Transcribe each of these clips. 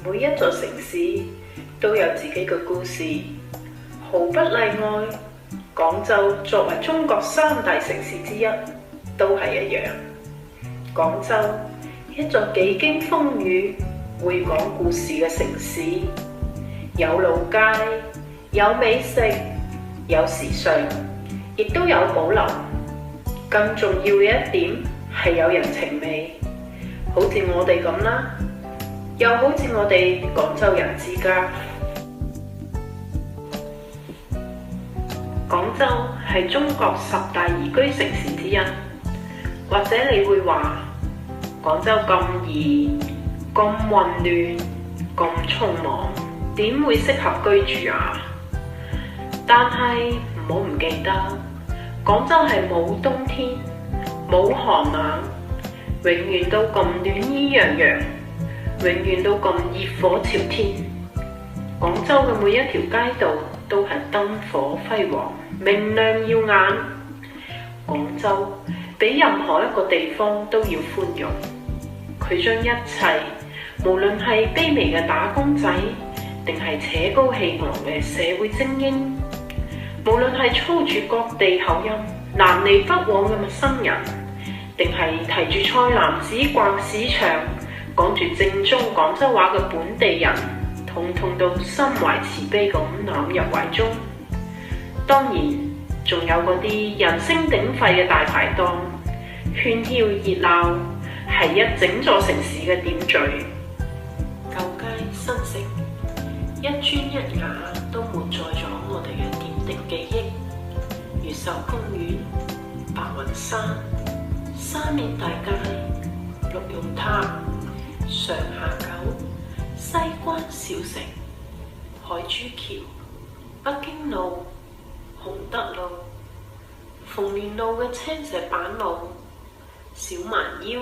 每一座城市都有自己嘅故事，毫不例外。廣州作為中國三大城市之一，都係一樣。廣州，一座幾經風雨、會講故事嘅城市，有老街，有美食，有時尚，亦都有保留。更重要嘅一點係有人情味，好似我哋咁啦，又好似我哋廣州人之家。廣州係中國10大宜居城市之一，或者你會話廣州咁熱、咁混亂、咁匆忙，點會適合居住啊？但係唔好唔記得，廣州係冇冬天、冇寒冷，永遠都咁暖意洋洋，永遠都咁熱火朝天。廣州嘅每一條街道都係燈火輝煌、明亮耀眼。廣州比任何一個地方都要寬容，佢將一切，無論係卑微嘅打工仔，定係扯高氣昂嘅社會精英，無論係操住各地口音、南嚟北往嘅陌生人，定係提住菜籃子逛市場、講住正宗廣州話嘅本地人，統統都心懷慈悲咁攬入懷中。當然，仲有嗰啲人聲鼎沸嘅大排檔，喧囂熱鬧，係一整座城市嘅點綴。舊街新城，一磚一瓦都滿載咗我哋嘅點滴記憶。越秀公園、白雲山、沙面大街、鹿茸塔、上下九、西關小城、海珠橋、北京路、洪德路、鳳聯路嘅青石板路、小蠻腰、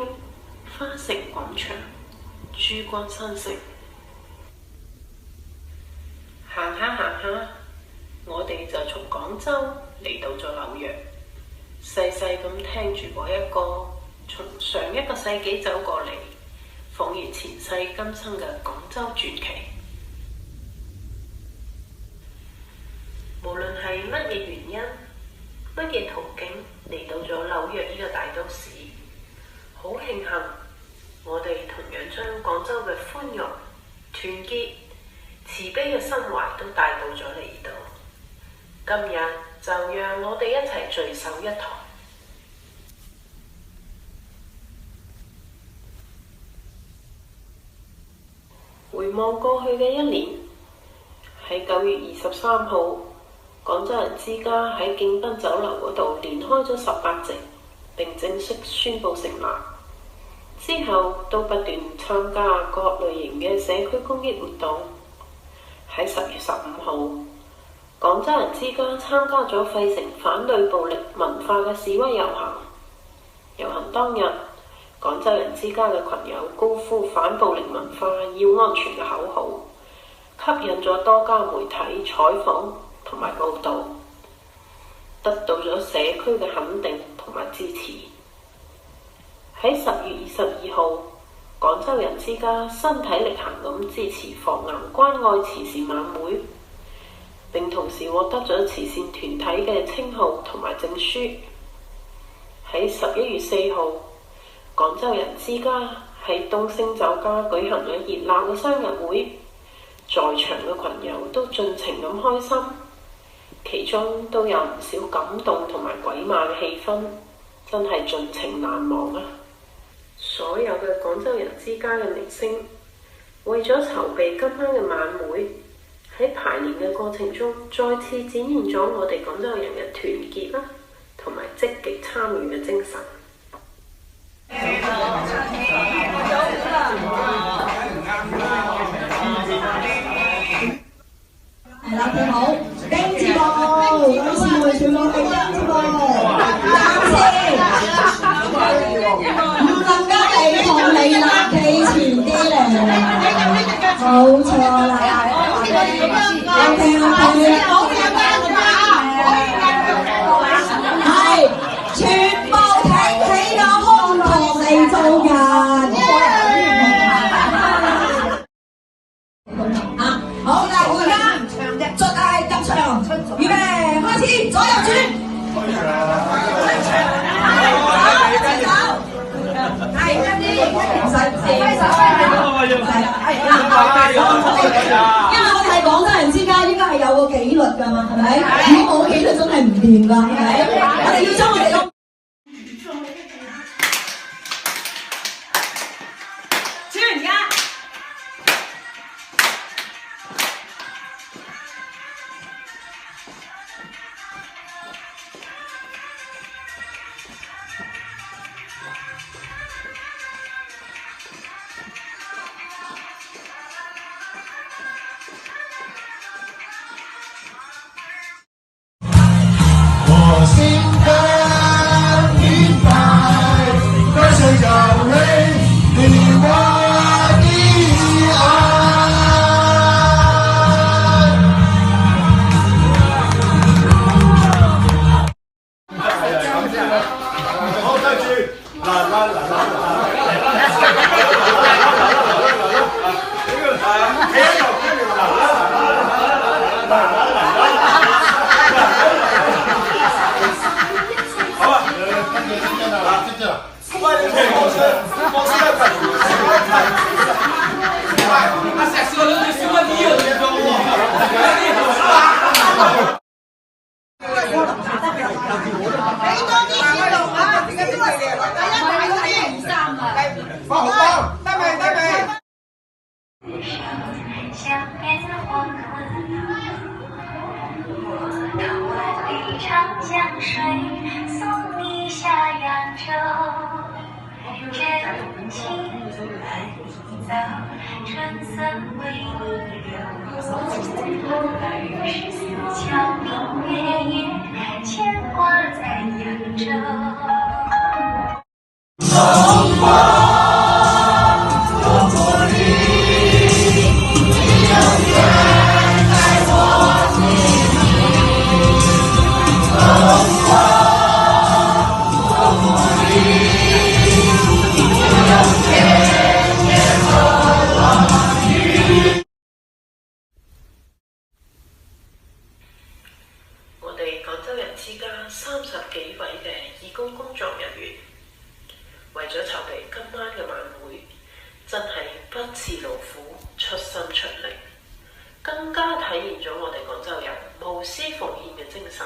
花城廣場、珠江新城。行下行下，我哋就從廣州嚟到咗紐約，細細咁聽住嗰一個從上一個世紀走過嚟，仿如前世今生嘅廣州傳奇。無論係乜嘢原因、乜嘢途徑嚟到咗紐約呢個大都市，好慶幸我哋同樣將廣州嘅寬容、團結、慈悲嘅心懷都帶到咗嚟度。今日就讓我哋一齊聚首一堂。回望過去嘅一年，喺9月23號，廣州人之家喺敬賓酒樓嗰度連開咗18席，並正式宣布成立。之後都不斷參加各類型嘅社區公益活動。喺10月15號，廣州人之家參加咗費城反對暴力文化嘅示威遊行。遊行當日，廣州人之家嘅群友高呼反暴力文化要安全嘅口號，吸引咗多家媒體採訪同埋報導，得到咗社區嘅肯定同埋支持。喺10月22號，廣州人之家身體力行咁支持防癌關愛慈善晚會，並同時獲得咗慈善團體嘅稱號同埋證書。喺11月4號，廣州人之家喺東升酒家舉行咗熱鬧嘅生日會，在場嘅群友都盡情咁開心，其中都有唔少感動同埋鬼馬嘅氣氛，真係盡情難忘啊！所有嘅廣州人之家嘅明星，為咗籌備今晚嘅晚會，喺排練嘅過程中，再次展現咗我哋廣州人嘅團結啦，同埋積極參與嘅精神。係啦，佢好，丁字步，女士們全部係丁字步，男士唔能夠離同你啦，企前啲嚟，冇錯啦係全部挺起個胸膛嚟做人。唔使，因為我哋係廣州人之間應該係有個紀律㗎嘛，係咪？如果冇紀律真係唔掂㗎，係咪？我哋要將我哋個我心的明白，歌声交汇你我的爱。好，再去，啦啦啦啦啦。想念黄昏，我投了一场江水，送你下扬州。真情很早，春色为你留。儿时思桥明月夜，牵挂在扬州。我哋廣州人之家30幾位嘅義工工作人員，為咗籌備今晚嘅晚會，真係不辭勞苦，出心出力，更加體現咗我哋廣州人無私奉獻嘅精神。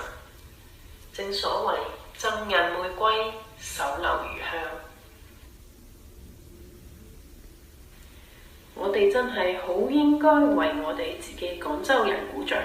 正所謂贈人玫瑰，手留餘香。我哋真係好應該為我哋自己廣州人鼓掌。